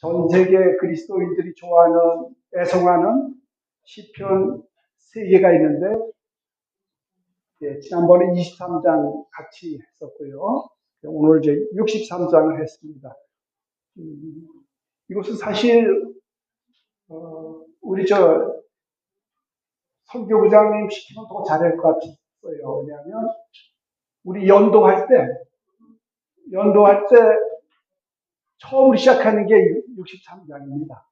전 세계 그리스도인들이 좋아하는, 애송하는 시편 3개가 있는데, 지난번에 23장 같이 했었고요. 오늘 이제 63장을 했습니다. 이것은 사실, 우리 선교부장님 시키면 더 잘할 것 같았어요. 왜냐하면, 우리 연도할 때, 처음으로 시작하는 게 63장입니다.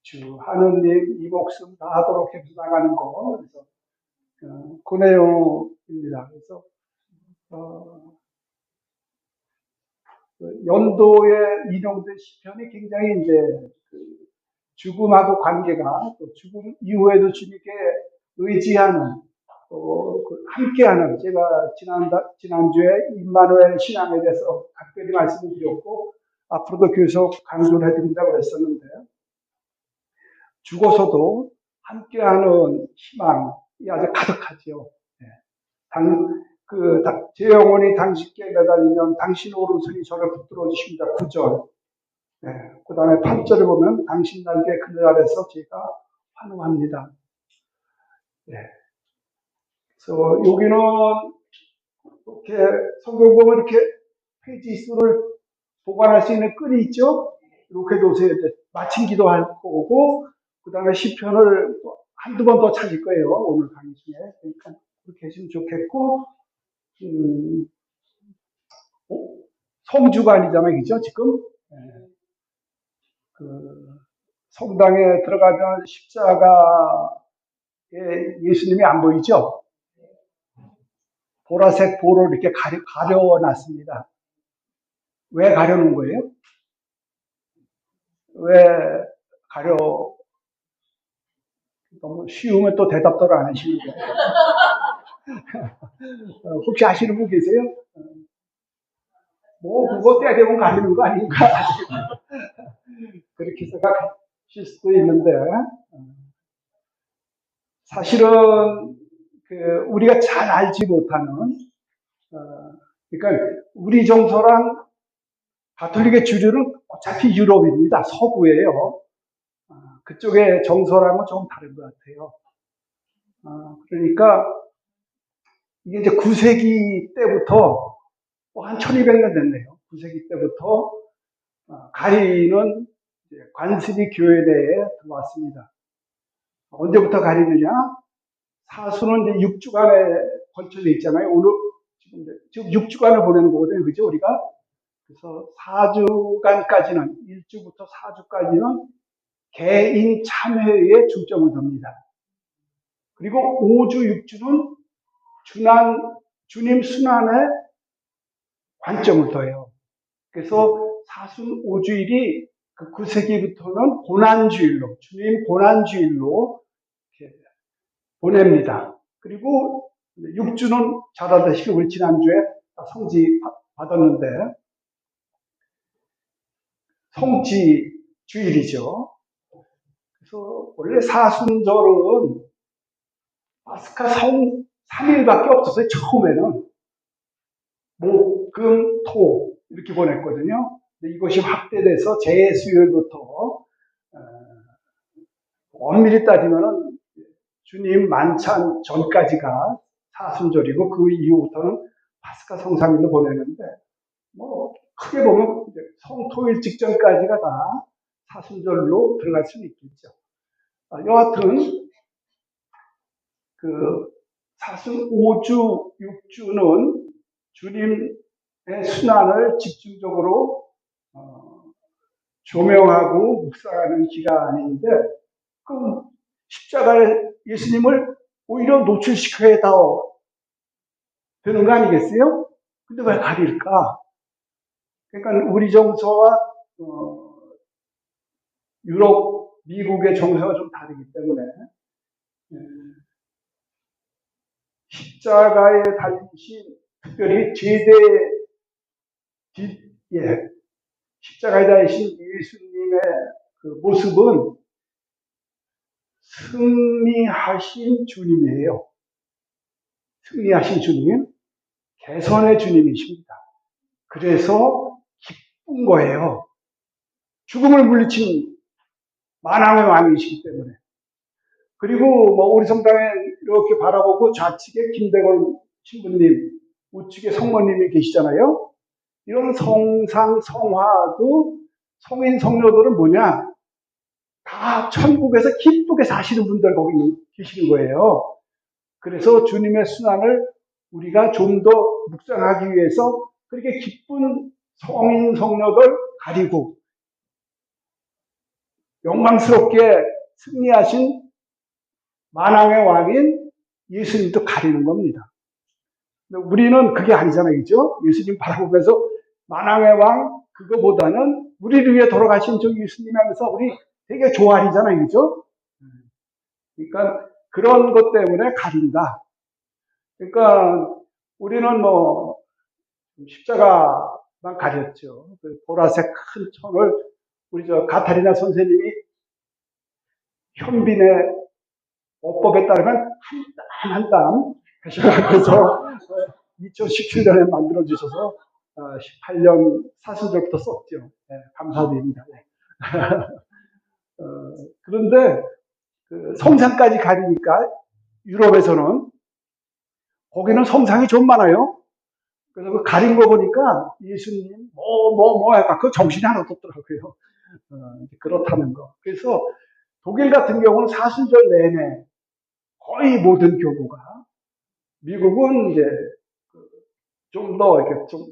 주 하느님 이 목숨 다 하도록 해서 나가는 거. 그래서 그 내용입니다. 그래서 연도에 인용된 시편이 굉장히 이제 죽음하고 관계가, 또 죽음 이후에도 주님께 의지하는, 또 함께하는, 제가 지난주에 임마누엘 신앙에 대해서 각별히 말씀을 드렸고 앞으로도 계속 강조를 해드린다고 했었는데, 죽어서도 함께하는 희망이 아주 가득하죠. 제 영혼이 당신께 매달리면 당신 오른손이 저를 붙들어 주십니다. 9절. 그 다음에 8절을 보면 당신 날개 그늘 아래서 제가 환호합니다. 그래서 여기는 이렇게 성경 보면 이렇게 페이지 수를 보관할 수 있는 끈이 있죠. 이렇게 둬서 마침 기도할 거고, 그 다음에 시편을 한두 번 더 찾을 거예요. 오늘 강의 중에. 그러니까 그렇게 하시면 좋겠고, 성주간이잖아요. 그죠? 지금? 성당에 들어가면 십자가에 예수님이 안 보이죠? 보라색 보로 이렇게 가려놨습니다. 왜 가려놓은 거예요? 왜 너무 쉬우면 또 대답도 안 하시는 거예요. 혹시 아시는 분 계세요? 그거 때 되면 가리는 거 아닌가? 그렇게 생각하실 수도 있는데, 사실은, 우리가 잘 알지 못하는, 그러니까, 우리 정서랑 가톨릭의 주류는 어차피 유럽입니다. 서구예요. 그쪽의 정서랑은 좀 다른 것 같아요. 그러니까, 이게 이제 9세기 때부터, 한 1200년 됐네요. 9세기 때부터, 가리는 관습이 교회 내에 들어왔습니다. 언제부터 가리느냐? 사수는 이제 6주간에 걸쳐져 있잖아요. 오늘, 지금 6주간을 보내는 거거든요. 그죠? 우리가? 그래서 4주간까지는, 1주부터 4주까지는 개인 참회에 중점을 둡니다. 그리고 5주, 6주는 주님 순환에 관점을 둬요. 그래서 사순 5주일이 9세기부터는 고난주일로, 주님 고난주일로 이렇게 보냅니다. 그리고 6주는 잘 알다시피 우리 지난주에 성지 받았는데, 성지 주일이죠. 그래서 원래 사순절은 파스카 3일밖에 없었어요. 처음에는 목, 금, 토 이렇게 보냈거든요. 근데 이것이 확대돼서 재수요일부터 엄밀히 따지면은 주님 만찬 전까지가 사순절이고 그 이후부터는 파스카 성삼일로 보내는데, 크게 보면 성토일 직전까지가 다 사순절로 들어갈 수는 있겠죠. 여하튼 사순 5주, 6주는 주님의 순환을 집중적으로 조명하고 묵상하는 기간인데, 그럼 십자가에 예수님을 오히려 노출시켜야 되는 거 아니겠어요? 근데 왜 가릴까? 그러니까 우리 정서와 유럽, 미국의 정서가 좀 다르기 때문에 십자가에 달리신, 특별히 십자가에 달리신 예수님의 그 모습은 승리하신 주님이에요. 승리하신 주님, 개선의 주님이십니다. 그래서 기쁜 거예요. 죽음을 물리친 만왕의 왕이시기 때문에. 그리고 뭐 우리 성당에 이렇게 바라보고 좌측에 김대건 신부님, 우측에 성모님이 계시잖아요. 이런 성상, 성화도 성인, 성녀들은 뭐냐? 다 천국에서 기쁘게 사시는 분들 거기 계시는 거예요. 그래서 주님의 순환을 우리가 좀 더 묵상하기 위해서 그렇게 기쁜 성인, 성녀들 가리고 영광스럽게 승리하신 만왕의 왕인 예수님도 가리는 겁니다. 우리는 그게 아니잖아요. 그죠? 예수님 바라보면서 만왕의 왕 그거보다는 우리를 위해 돌아가신 저 예수님 하면서 우리 되게 조알이잖아요. 그죠? 그러니까 그런 것 때문에 가린다. 그러니까 우리는 뭐 십자가만 가렸죠. 그 보라색 큰 천을 우리 저 가타리나 선생님이 현빈의 어법에 따르면 한 땀 하셔서 2017년에 만들어 주셔서 18년 사순절부터 썼죠. 네, 감사드립니다. 네. 그런데 그 성상까지 가리니까 유럽에서는 거기는 성상이 좀 많아요. 그래서 그 가린 거 보니까 예수님 약간 그 정신이 하나도 없더라고요. 그렇다는 거. 그래서 독일 같은 경우는 사순절 내내 거의 모든 교구가 미국은 이제 좀 더 이렇게 좀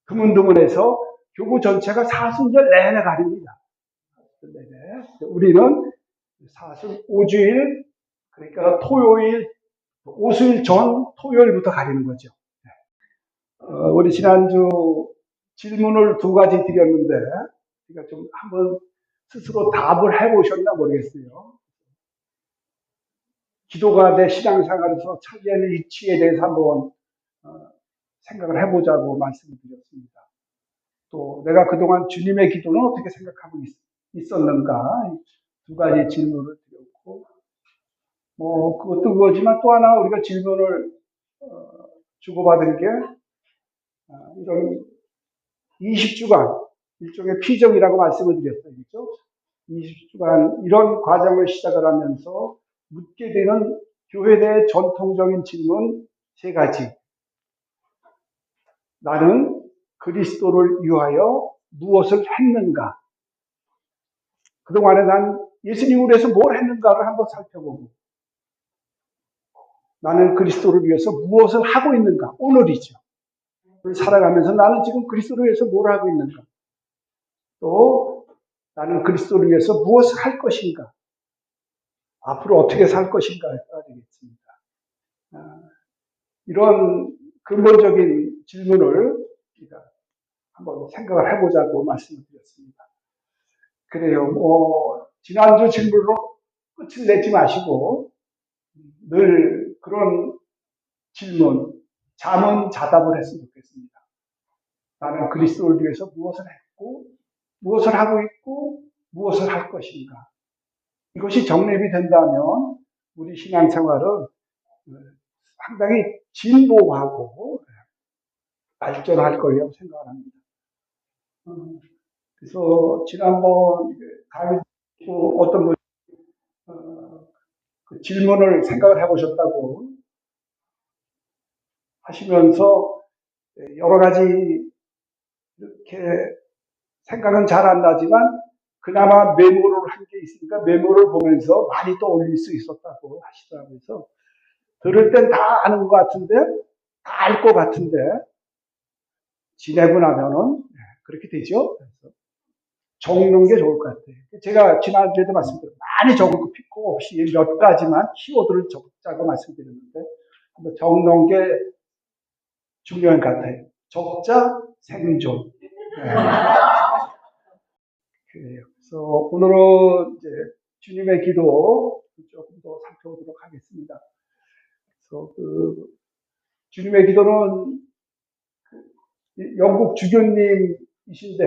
드문드문해서 교구 전체가 사순절 내내 가립니다. 내내. 우리는 사순 5주일 그러니까 토요일 5수일 전 토요일부터 가리는 거죠. 우리 지난주 질문을 두 가지 드렸는데 우리가 좀 한번 스스로 답을 해보셨나 모르겠어요. 기도가 내 신앙생활에서 차지하는 위치에 대해서 한번 생각을 해보자고 말씀을 드렸습니다. 또 내가 그동안 주님의 기도는 어떻게 생각하고 있었는가 두 가지 질문을 드렸고 뭐 그것도 그거지만 또 하나 우리가 질문을 주고받은 게 이런 20주간 일종의 피정이라고 말씀을 드렸어요. 그렇죠? 20주간 이런 과정을 시작을 하면서 묻게 되는 교회 내 전통적인 질문 세 가지. 나는 그리스도를 위하여 무엇을 했는가? 그동안에 난 예수님을 위해서 뭘 했는가를 한번 살펴보고 나는 그리스도를 위해서 무엇을 하고 있는가? 오늘이죠. 살아가면서 나는 지금 그리스도를 위해서 뭘 하고 있는가? 또 나는 그리스도를 위해서 무엇을 할 것인가? 앞으로 어떻게 살 것인가가 되겠습니다. 이런 근본적인 질문을 우리가 한번 생각을 해보자고 말씀을 드렸습니다. 그래요. 지난주 질문으로 끝을 내지 마시고 늘 그런 질문, 잠은 자답을 했으면 좋겠습니다. 나는 그리스도를 위해서 무엇을 했고, 무엇을 하고 있고, 무엇을 할 것인가. 이것이 정립이 된다면 우리 신앙생활은 상당히 진보하고 발전할 거라고 생각을 합니다. 그래서 지난번 강의 어떤 분이 그 질문을 생각을 해보셨다고 하시면서 여러 가지 이렇게 생각은 잘 안 나지만 그나마 메모를 한 게 있으니까 메모를 보면서 많이 또 올릴 수 있었다고 하시더라고요. 그래서 들을 땐 다 아는 것 같은데, 다 알 것 같은데, 지내고 나면은 그렇게 되죠. 그래서 적는 게 좋을 것 같아요. 제가 지난주에도 말씀드렸고 많이 적을 거 필요 없이 몇 가지만 키워드를 적자고 말씀드렸는데 한번 적는 게 중요한 것 같아요. 적자 생존. 네. 그래요. 그래서 오늘은 이제 주님의 기도 조금 더 살펴보도록 하겠습니다. 그래서 주님의 기도는 영국 주교님이신데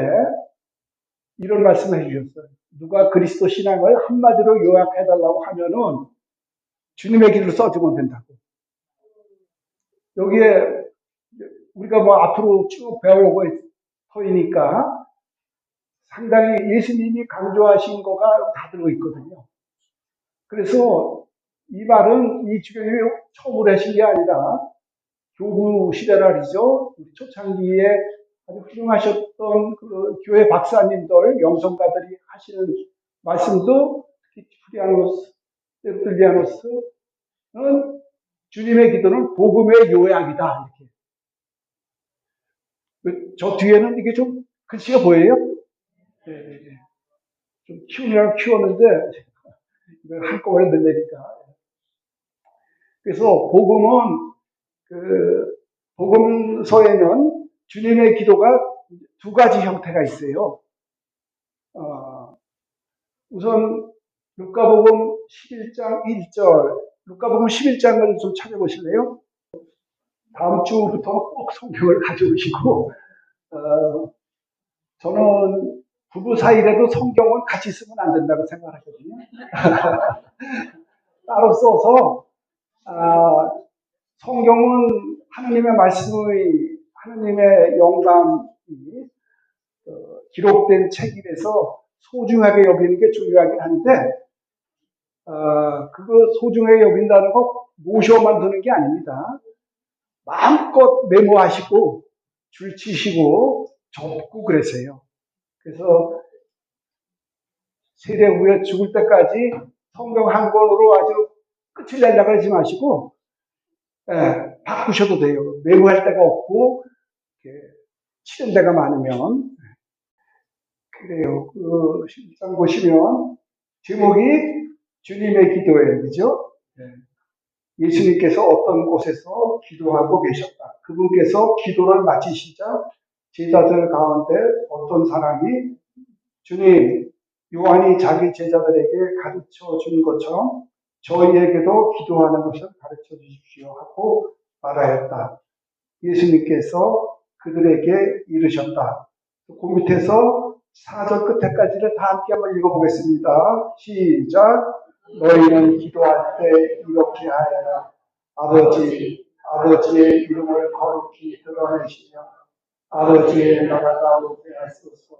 이런 말씀을 해주셨어요. 누가 그리스도 신앙을 한마디로 요약해달라고 하면은 주님의 기도를 써주면 된다고. 여기에 우리가 뭐 앞으로 쭉 배워오고 터이니까 상당히 예수님이 강조하신 거가 다 들어있거든요. 그래서 이 말은 이 주교님이 처음으로 하신 게 아니라 교구 시대랄이죠. 초창기에 아주 훌륭하셨던 그 교회 박사님들, 영성가들이 하시는 말씀도 특히 푸리아노스, 테르툴리아노스는 주님의 기도는 복음의 요약이다. 이렇게. 저 뒤에는 이게 좀 글씨가 보여요? 네. 좀 키우느라 키웠는데 한꺼번에 늘리니까. 그래서 복음은 복음서에는 주님의 기도가 두 가지 형태가 있어요. 우선 루카복음 11장 1절, 루카복음 11장을 좀 찾아보실래요? 다음 주부터 꼭 성경을 가져오시고, 저는 부부 사이라도 성경을 같이 쓰면 안 된다고 생각하거든요. 따로 써서, 성경은 하나님의 말씀의, 하나님의 영감이 기록된 책이라서 소중하게 여기는 게 중요하긴 한데, 그거 소중하게 여긴다는 거 모셔만 두는 게 아닙니다. 마음껏 메모하시고, 줄치시고, 적고 그러세요. 그래서 세대 후에 죽을 때까지 성경 한 권으로 아주 끝을 내려고 하지 마시고, 바꾸셔도 돼요. 메모할 데가 없고, 치는 데가 많으면. 그래요. 그 11장 보시면, 제목이 주님의 기도예요. 그죠? 예수님께서 어떤 곳에서 기도하고 계셨다. 그분께서 기도를 마치시자 제자들 가운데 어떤 사람이 주님, 요한이 자기 제자들에게 가르쳐 준 것처럼 저희에게도 기도하는 것을 가르쳐 주십시오 하고 말하였다. 예수님께서 그들에게 이르셨다. 그 밑에서 4절 끝에까지를 다 함께 한번 읽어보겠습니다. 시작. 너희는 기도할 때 이렇게 하여라. 아버지의 이름을 거룩히 드러내시며 아버지의 나라가 오게 하소서.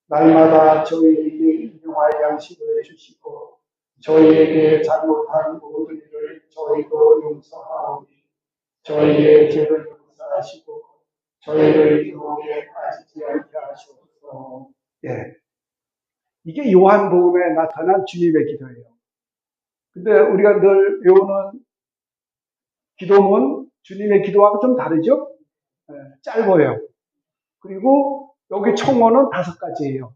날마다 저희에게 일용할 양식을 주시고 저희에게 잘못한 모든 일을 저희도 용서하오니 저희의 죄를 용서하시고 저희를 유혹에 빠지지 않게 하소서. 이게 요한복음에 나타난 주님의 기도예요. 근데 우리가 늘 외우는 기도문, 주님의 기도하고 좀 다르죠? 짧아요. 그리고 여기 청원은 5가지예요.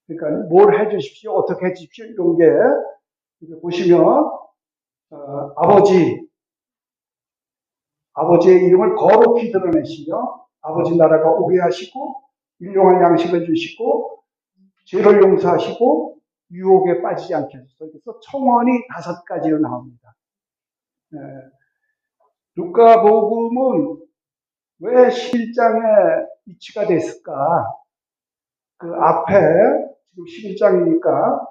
그러니까 뭘 해주십시오, 어떻게 해주십시오 이런 게 보시면 아버지의 이름을 거룩히 드러내시며 아버지 나라가 오게 하시고 일용할 양식을 주시고 죄를 용서하시고 유혹에 빠지지 않게 하소서. 그래서 청원이 5가지로 나옵니다. 루카복음은 왜 11장에 위치가 됐을까? 그 앞에 지금 11장이니까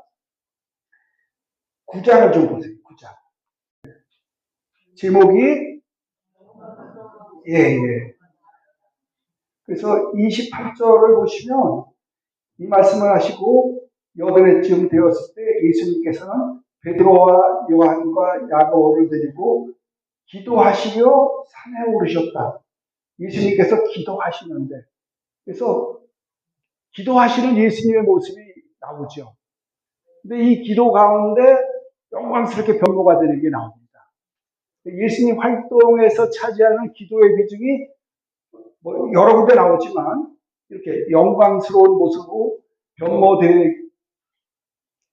9장을 좀 보세요. 9장. 제목이 그래서 28절을 보시면 이 말씀을 하시고 8회쯤 되었을 때 예수님께서는 베드로와 요한과 야고보를 데리고 기도하시며 산에 오르셨다. 예수님께서 기도하시는데 그래서 기도하시는 예수님의 모습이 나오죠. 근데 이 기도 가운데 영광스럽게 변모가 되는 게 나옵니다. 예수님 활동에서 차지하는 기도의 비중이 여러 군데 나오지만 이렇게 영광스러운 모습으로 변모될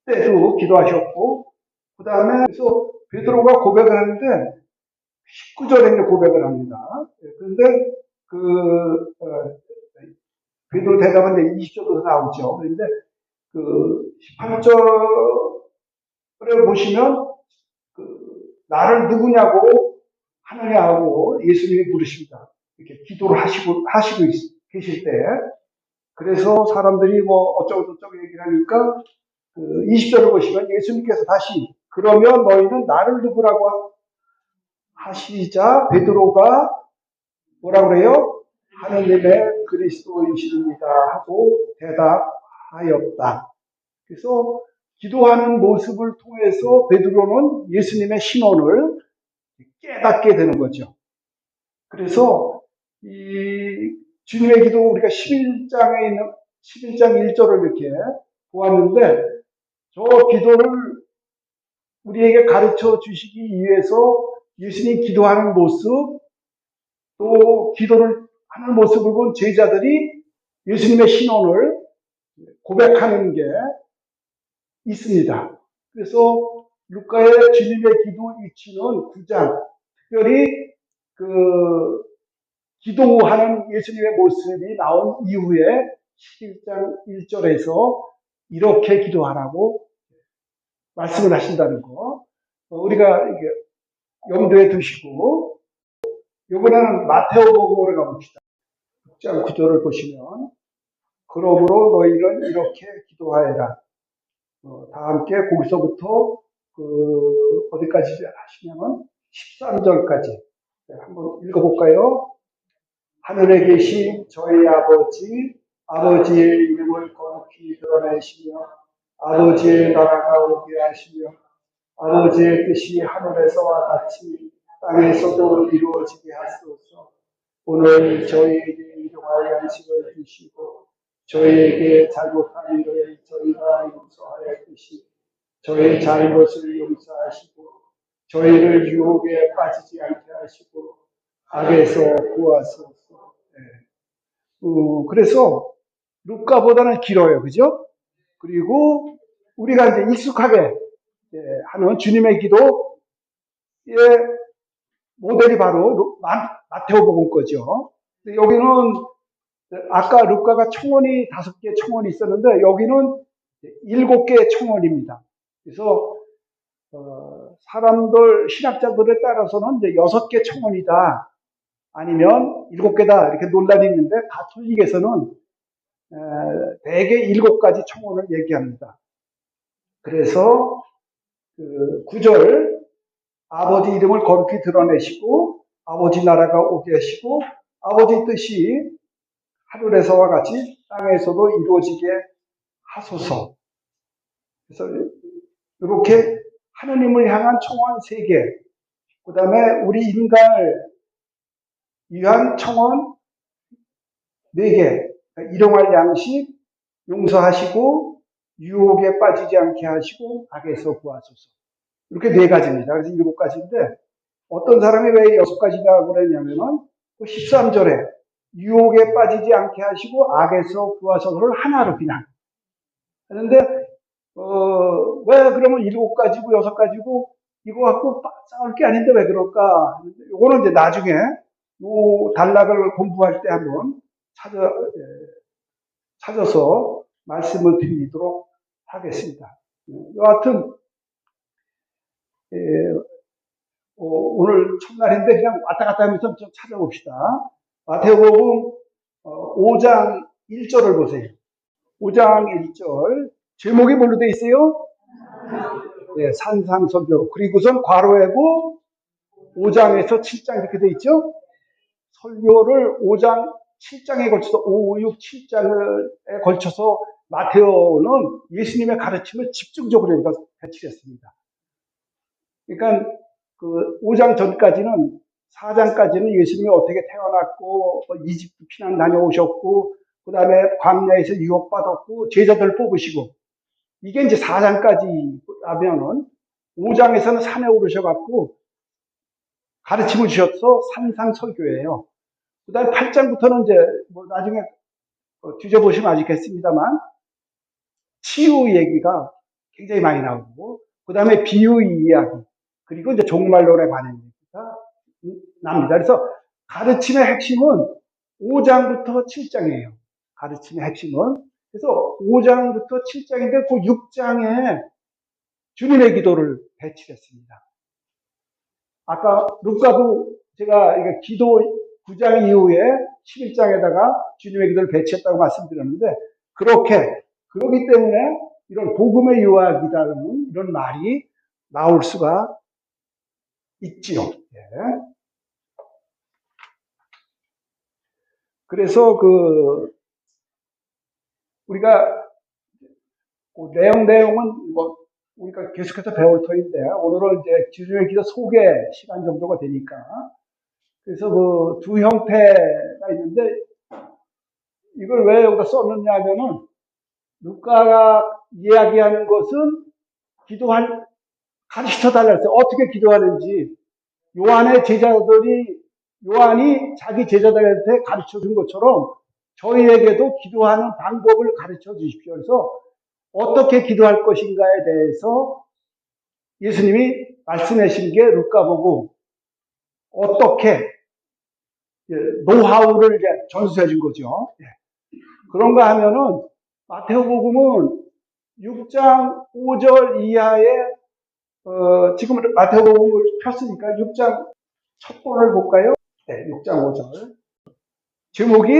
때도 기도하셨고 그 다음에 그래서 베드로가 고백을 하는데 19절에 고백을 합니다. 그런데 베드로 대답은 이제 20절로 나오죠. 그런데 18절에 보시면 나를 누구냐고 하느냐고 예수님이 물으십니다. 이렇게 기도를 하시고 계실 때 그래서 사람들이 어쩌고저쩌고 얘기를 하니까 20절을 보시면 예수님께서 다시 그러면 너희는 나를 누구라고 하시자 베드로가 뭐라고 그래요? 하느님의 그리스도이십니다 하고 대답하였다. 그래서 기도하는 모습을 통해서 베드로는 예수님의 신원을 깨닫게 되는 거죠. 그래서 이 주님의 기도 우리가 11장에 있는 11장 1절을 이렇게 보았는데 저 기도를 우리에게 가르쳐 주시기 위해서 예수님 기도하는 모습 또 기도를 하는 모습을 본 제자들이 예수님의 신원을 고백하는 게 있습니다. 그래서 루카의 주님의 기도 위치는 9장 특별히 그 기도하는 예수님의 모습이 나온 이후에 11장 1절에서 이렇게 기도하라고 말씀을 하신다는 거 우리가 이게 염두에 두시고 이번에는 마태오복음으로 가봅시다. 6장 9절을 보시면 그러므로 너희는 이렇게 기도하여라. 다 함께 거기서부터 어디까지 하시냐면 13절까지 한번 읽어볼까요? 하늘에 계신 저희 아버지의 이름을 거룩히 드러내시며 아버지의 나라가 오게 하시며 아버지의 뜻이 하늘에서와 같이 땅에서도 이루어지게 하소서. 오늘 저희에게 일용할 양식을 주시고 저희에게 잘못한 일을 저희가 용서하였듯이 저희 잘못을 용서하시고 저희를 유혹에 빠지지 않게 하시고 악에서 구하소서. 그래서 루카보다는 길어요, 그죠? 그리고 우리가 이제 익숙하게 하는 주님의 기도의 모델이 바로 마태오복음 거죠. 여기는 아까 루카가 청원이 5개 청원이 있었는데 여기는 7개의 청원입니다. 그래서 사람들 신학자들에 따라서는 이제 6개 청원이다 아니면 7개다 이렇게 논란이 있는데 가톨릭에서는 대개 7가지 청원을 얘기합니다. 그래서 9절 아버지 이름을 거룩히 드러내시고 아버지 나라가 오게 하시고 아버지 뜻이 하늘에서와 같이 땅에서도 이루어지게 하소서. 그래서 이렇게 하느님을 향한 청원 3개, 그 다음에 우리 인간을 위한 청원 4개, 일용할 양식 용서하시고 유혹에 빠지지 않게 하시고 악에서 구하소서. 이렇게 4가지입니다. 그래서 7가지인데 어떤 사람이 왜 6가지라고 그랬냐면은 13절에 유혹에 빠지지 않게 하시고 악에서 구하소서를 하나로 그냥 하는데 왜 그러면 7가지고 6가지고 이거 갖고 싸울 게 아닌데 왜 그럴까? 이거는 이제 나중에 이 단락을 공부할 때 한번 찾아서 말씀을 드리도록 하겠습니다. 여하튼 오늘 첫날인데 그냥 왔다 갔다 하면서 좀 찾아봅시다. 마태복음 5장 1절을 보세요. 5장 1절 제목이 뭘로 되어 있어요? 네, 산상설교. 그리고선 괄호하고 5장에서 7장 이렇게 되어 있죠? 설교를 5장 7장에 걸쳐서 5, 6, 7장에 걸쳐서 마테오는 예수님의 가르침을 집중적으로 여기다 배치했습니다. 그러니까 그 5장 전까지는 4장까지는 예수님이 어떻게 태어났고 이집트 피난 다녀오셨고 그 다음에 광야에서 유혹받았고 제자들 뽑으시고 이게 이제 4장까지 하면은 5장에서는 산에 오르셔갖고 가르침을 주셔서 산상설교예요. 그 다음에 8장부터는 이제 뭐 나중에 뒤져보시면 아시겠습니다만 치유 얘기가 굉장히 많이 나오고 그 다음에 비유의 이야기 그리고 이제 종말론에 관한 얘기가 납니다. 그래서 가르침의 핵심은 5장부터 7장이에요. 가르침의 핵심은. 그래서 5장부터 7장인데 그 6장에 주님의 기도를 배치했습니다. 아까 루카도 제가 기도 9장 이후에 11장에다가 주님의 기도를 배치했다고 말씀드렸는데 그렇기 때문에 이런 복음의 유학이라는 이런 말이 나올 수가 있지요. 네. 그래서 우리가 그 내용은 뭐 우리가 계속해서 배울 터인데 오늘은 이제 주님의 기도 소개 시간 정도가 되니까 그래서 그 두 형태가 있는데 이걸 왜 여기다 썼느냐 하면은 루카가 이야기하는 것은 가르쳐 달라 했어요. 어떻게 기도하는지 요한이 자기 제자들한테 가르쳐 준 것처럼 저희에게도 기도하는 방법을 가르쳐 주십시오. 그래서 어떻게 기도할 것인가에 대해서 예수님이 말씀하신 게 루카복음 어떻게 노하우를 전수해 준 거죠. 그런가 하면은 마태복음은 6장 5절 이하에 지금 마태복음을 폈으니까 6장 첫 번을 볼까요? 네, 6장 5절. 제목이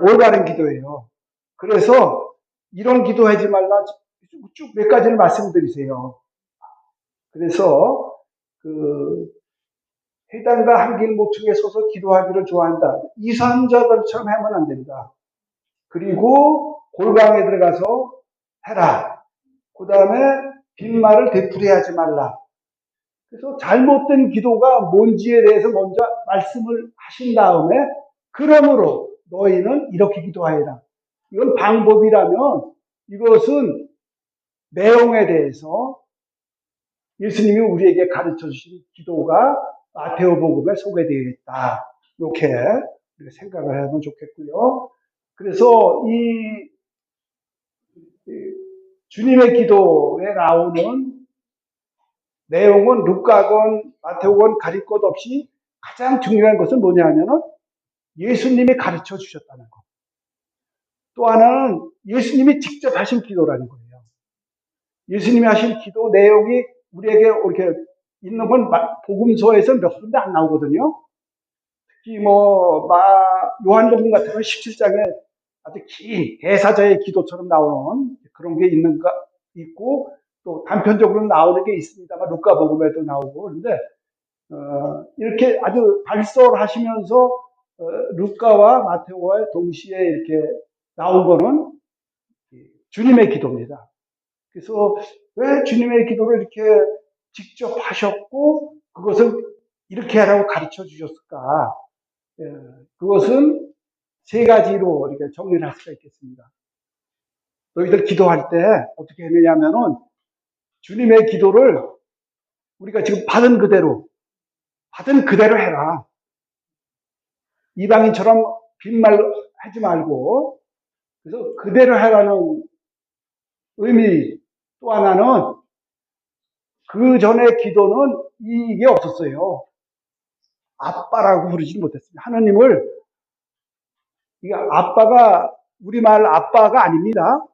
올바른 기도예요. 그래서 이런 기도하지 말라 쭉 몇 가지를 말씀드리세요. 그래서 해당과 한 길 모퉁이에 서서 기도하기를 좋아한다. 이선자들처럼 하면 안 된다. 그리고 골방에 들어가서 해라. 그 다음에 빈말을 되풀이하지 말라. 그래서 잘못된 기도가 뭔지에 대해서 먼저 말씀을 하신 다음에 그러므로 너희는 이렇게 기도하여라. 이건 방법이라면 이것은 내용에 대해서 예수님이 우리에게 가르쳐 주신 기도가 마테오복음에 소개되어 있다. 이렇게 생각을 하면 좋겠고요. 그래서 이 주님의 기도에 나오는 내용은 루카건 마테오건 가릴 것 없이 가장 중요한 것은 뭐냐면은 예수님이 가르쳐 주셨다는 것. 또 하나는 예수님이 직접 하신 기도라는 거예요. 예수님이 하신 기도 내용이 우리에게 이렇게 있는 건 복음서에서 몇 군데 안 나오거든요. 특히 요한복음 같은 건 17장에 아주 긴 대사자의 기도처럼 나오는 그런 게 있고 또 단편적으로 나오는 게 있습니다만 루카복음에도 나오고 그런데 이렇게 아주 발설하시면서 루카와 마테오와 동시에 이렇게 나온 거는 주님의 기도입니다. 그래서 왜 주님의 기도를 이렇게 직접 하셨고 그것을 이렇게 하라고 가르쳐 주셨을까? 그것은 세 가지로 이렇게 정리를 할 수가 있겠습니다. 너희들 기도할 때 어떻게 했느냐면은 주님의 기도를 우리가 지금 받은 그대로 해라. 이방인처럼 빈말 하지 말고 그래서 그대로 해라는 의미. 또 하나는 그 전에 기도는 이게 없었어요. 아빠라고 부르지 못했습니다. 하느님을 이게 아빠가 우리말 아빠가 아닙니다.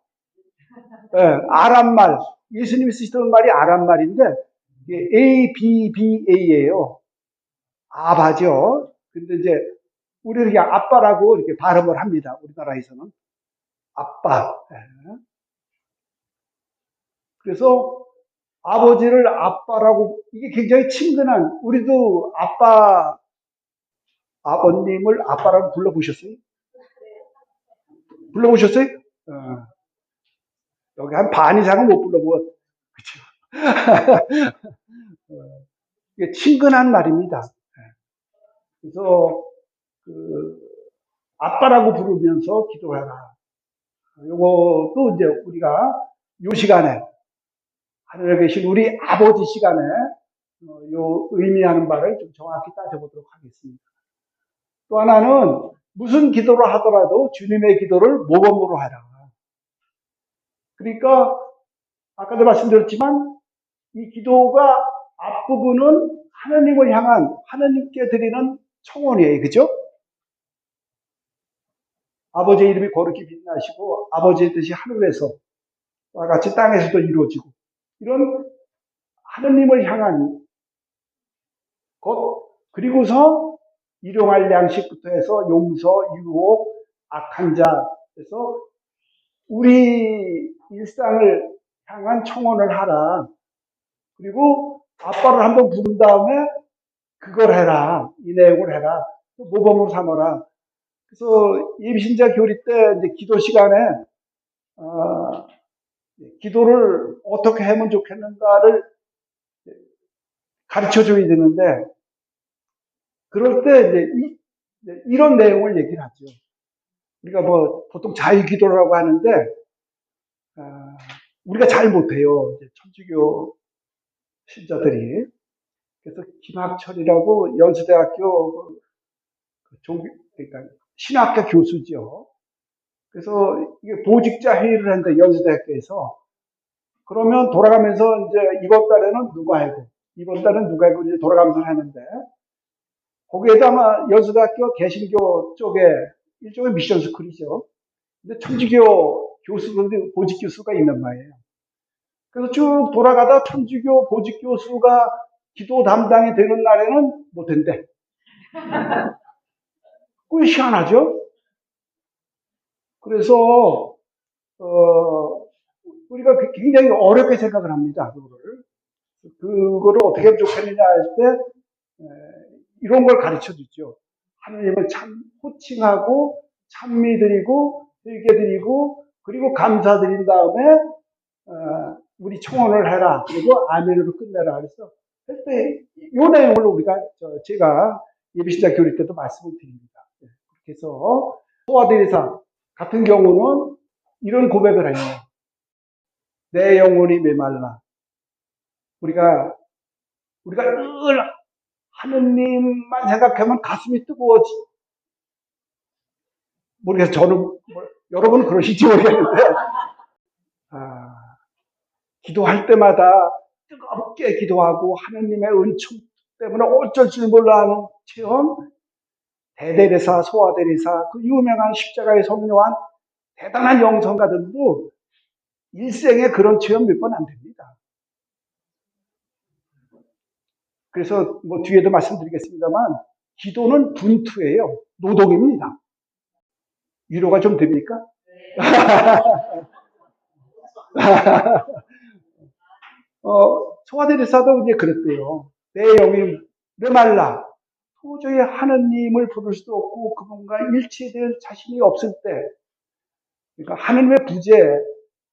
아람말 예수님이 쓰시던 말이 아람말인데 ABBA예요. 아바죠. 근데 이제 우리는 그냥 아빠라고 이렇게 발음을 합니다. 우리나라에서는 아빠. 그래서 아버지를 아빠라고 이게 굉장히 친근한 우리도 아버님을 아빠라고 불러보셨어요? 불러보셨어요? 여기 한 반 이상은 못 불러보고 그렇죠? 이게 친근한 말입니다. 그래서 아빠라고 부르면서 기도해라. 요것도 이제 우리가 요 시간에 하늘에 계신 우리 아버지 시간에 요 의미하는 바를 좀 정확히 따져보도록 하겠습니다. 또 하나는 무슨 기도를 하더라도 주님의 기도를 모범으로 하라. 그러니까 아까도 말씀드렸지만 이 기도가 앞부분은 하나님을 향한 하나님께 드리는 청원이에요. 그죠? 아버지의 이름이 거룩히 빛나시고 아버지의 뜻이 하늘에서와 같이 땅에서도 이루어지고 이런 하나님을 향한 것 그리고서 일용할 양식부터 해서 용서, 유혹, 악한 자에서 우리 일상을 향한 청원을 하라. 그리고 아빠를 한번 부른 다음에 그걸 해라. 이 내용을 해라. 모범으로 삼아라. 그래서 예비신자 교리 때 이제 기도 시간에 어, 기도를 어떻게 하면 좋겠는가를 가르쳐 줘야 되는데 그럴 때 이제 이런 내용을 얘기를 하죠. 우리가 뭐 보통 자유기도라고 하는데 우리가 잘 못해요. 이제 천주교 신자들이. 그래서 김학철이라고 연수대학교 그러니까 신학과 교수죠. 그래서 이게 보직자 회의를 한다 연수대학교에서. 그러면 돌아가면서 이제 이번 달에는 누가 하고 이번 달은 누가 하고 이제 돌아가면서 하는데 거기에도 아마 연수대학교 개신교 쪽에 일종의 미션 스쿨이죠. 근데 천주교 교수들 보직 교수가 있는 거예요. 그래서 쭉 돌아가다 천주교 보직 교수가 기도 담당이 되는 날에는 못한대. 꽤 희한하죠? 그래서, 우리가 굉장히 어렵게 생각을 합니다. 그거를 어떻게 하면 좋겠느냐 할 때, 이런 걸 가르쳐 주죠. 하나님을 참 호칭하고, 찬미드리고, 회개드리고, 그리고 감사드린 다음에, 우리 청혼을 해라. 그리고 아멘으로 끝내라. 그래서, 그때, 요 내용을 제가 예비신자 교리 때도 말씀을 드립니다. 그렇게 해서, 소아대리사 같은 경우는 이런 고백을 해요. 내 영혼이 메말라. 우리가 늘 하느님만 생각하면 가슴이 뜨거워지. 모르겠어요. 여러분은 그러실지 모르겠는데, 기도할 때마다 뜨겁게 기도하고 하느님의 은총 때문에 어쩔 줄 몰라 하는 체험, 대대리사, 소아대리사, 그 유명한 십자가의 성령한 대단한 영성가들도 일생에 그런 체험 몇 번 안 됩니다. 그래서 뭐 뒤에도 말씀드리겠습니다만 기도는 분투예요. 노동입니다. 위로가 좀 됩니까? 소아데리사도 이제 그랬대요. 내 영이 메말라. 도저히 하느님을 부를 수도 없고 그분과 일치될 자신이 없을 때, 그러니까 하느님의 부재,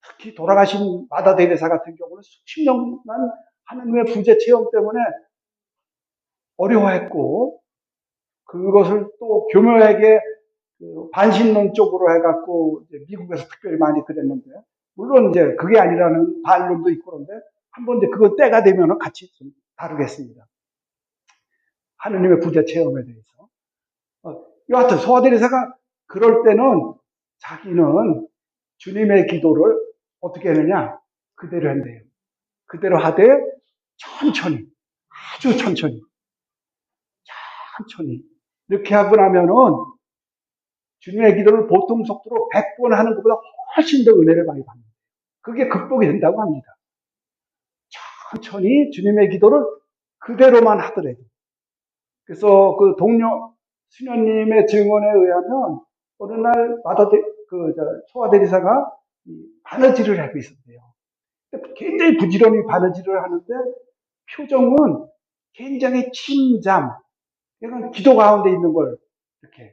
특히 돌아가신 마다데레사 같은 경우는 수십 년간 하느님의 부재 체험 때문에 어려워했고, 그것을 또 교묘하게 반신론 쪽으로 해갖고 미국에서 특별히 많이 그랬는데, 물론 이제 그게 아니라는 반론도 있고 그런데 한번 이제 그거 때가 되면 같이 좀 다루겠습니다. 하느님의 부재 체험에 대해서. 여하튼 소아데리사가 그럴 때는 자기는 주님의 기도를 어떻게 하느냐? 그대로 한대요. 그대로 하되 천천히, 아주 천천히, 천천히 이렇게 하고 나면은 주님의 기도를 보통 속도로 100번 하는 것보다 훨씬 더 은혜를 많이 받는다. 그게 극복이 된다고 합니다. 천천히 주님의 기도를 그대로만 하더라도. 그래서 그 동료 수녀님의 증언에 의하면 어느 날 소아대리사가 바느질을 하고 있었대요. 굉장히 부지런히 바느질을 하는데 표정은 굉장히 침잠, 그러니까 기도 가운데 있는 걸 이렇게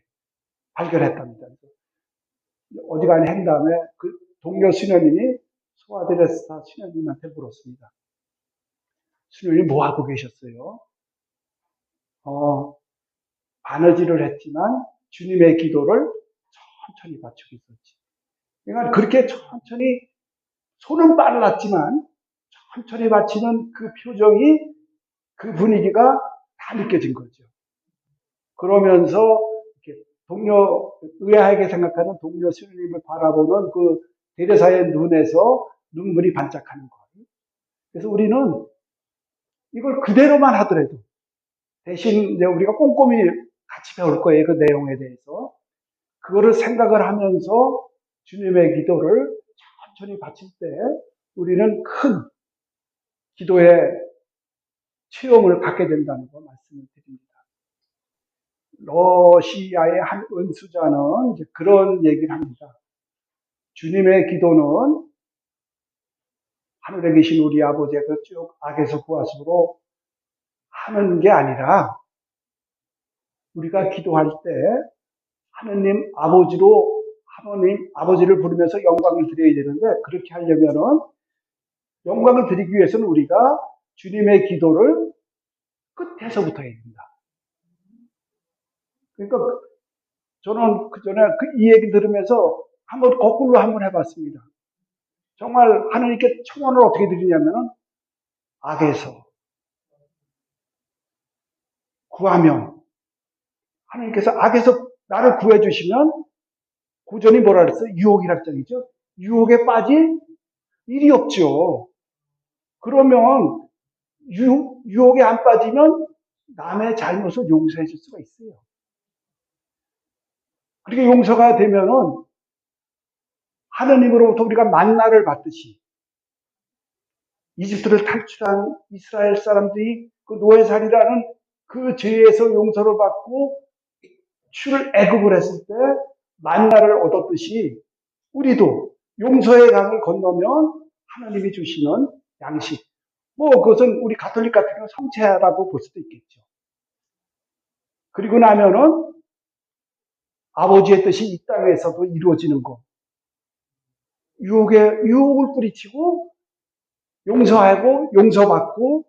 발견했답니다. 어디 가니 한 다음에 그 동료 수녀님이 소아데레사 수녀님한테 물었습니다. 수녀님 뭐 하고 계셨어요? 바느질을 했지만 주님의 기도를 천천히 바치고 있었지. 그러니까 그렇게 천천히 손은 빨랐지만 천천히 바치는 그 표정이 그 분위기가 다 느껴진 거죠. 그러면서 이렇게 의아하게 생각하는 동료 수녀님을 바라보는 그 대대사의 눈에서 눈물이 반짝하는 거예요. 그래서 우리는 이걸 그대로만 하더라도 대신 이제 우리가 꼼꼼히 같이 배울 거예요. 그 내용에 대해서. 그거를 생각을 하면서 주님의 기도를 천천히 바칠 때 우리는 큰 기도의 체험을 갖게 된다는 거 말씀을 드립니다. 러시아의 한 은수자는 이제 그런 얘기를 합니다. 주님의 기도는 하늘에 계신 우리 아버지의 쭉 악에서 구하심으로 하는 게 아니라 우리가 기도할 때 하느님 아버지로 하느님 아버지를 부르면서 영광을 드려야 되는데 그렇게 하려면은 영광을 드리기 위해서는 우리가 주님의 기도를 끝에서부터 해야 된다. 그러니까 저는 그 전에 이 얘기 들으면서 한번 거꾸로 한번 해봤습니다. 정말 하느님께 청원을 어떻게 드리냐면은 악에서 구하면 하느님께서 악에서 나를 구해주시면 고전이 뭐라 그랬어요? 유혹이라 장이죠. 유혹에 빠질 일이 없죠. 그러면 유혹에 안 빠지면 남의 잘못을 용서해 줄 수가 있어요. 그렇게 용서가 되면은 하느님으로부터 우리가 만나를 받듯이 이집트를 탈출한 이스라엘 사람들이 그 노예살이라는 그 죄에서 용서를 받고 출애굽을 했을 때 만나를 얻었듯이 우리도 용서의 강을 건너면 하나님이 주시는 양식, 뭐 그것은 우리 가톨릭 같은 경우는 성체라고 볼 수도 있겠죠. 그리고 나면은 아버지의 뜻이 이 땅에서도 이루어지는 것. 유혹을 뿌리치고 용서하고 용서받고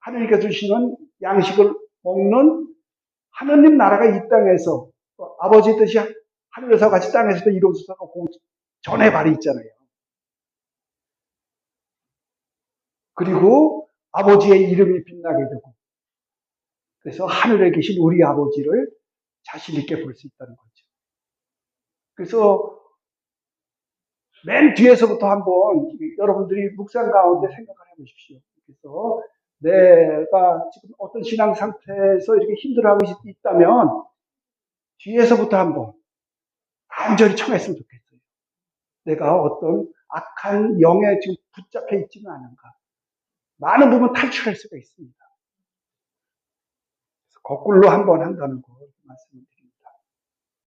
하느님께서 주시는 양식을 먹는 하느님 나라가 이 땅에서 아버지의 뜻이 하늘에서 같이 땅에서도 이루어져서 그 전에 발이 있잖아요. 그리고 아버지의 이름이 빛나게 되고 그래서 하늘에 계신 우리 아버지를 자신 있게 볼 수 있다는 거죠. 그래서 맨 뒤에서부터 한번 여러분들이 묵상 가운데 생각을 해보십시오. 그래서 내가 지금 어떤 신앙 상태에서 이렇게 힘들어하고 있다면 뒤에서부터 한번 간절히 청했으면 좋겠어요. 내가 어떤 악한 영에 지금 붙잡혀 있지는 않은가. 많은 부분 탈출할 수가 있습니다. 거꾸로 한번 한다는 거 말씀드립니다.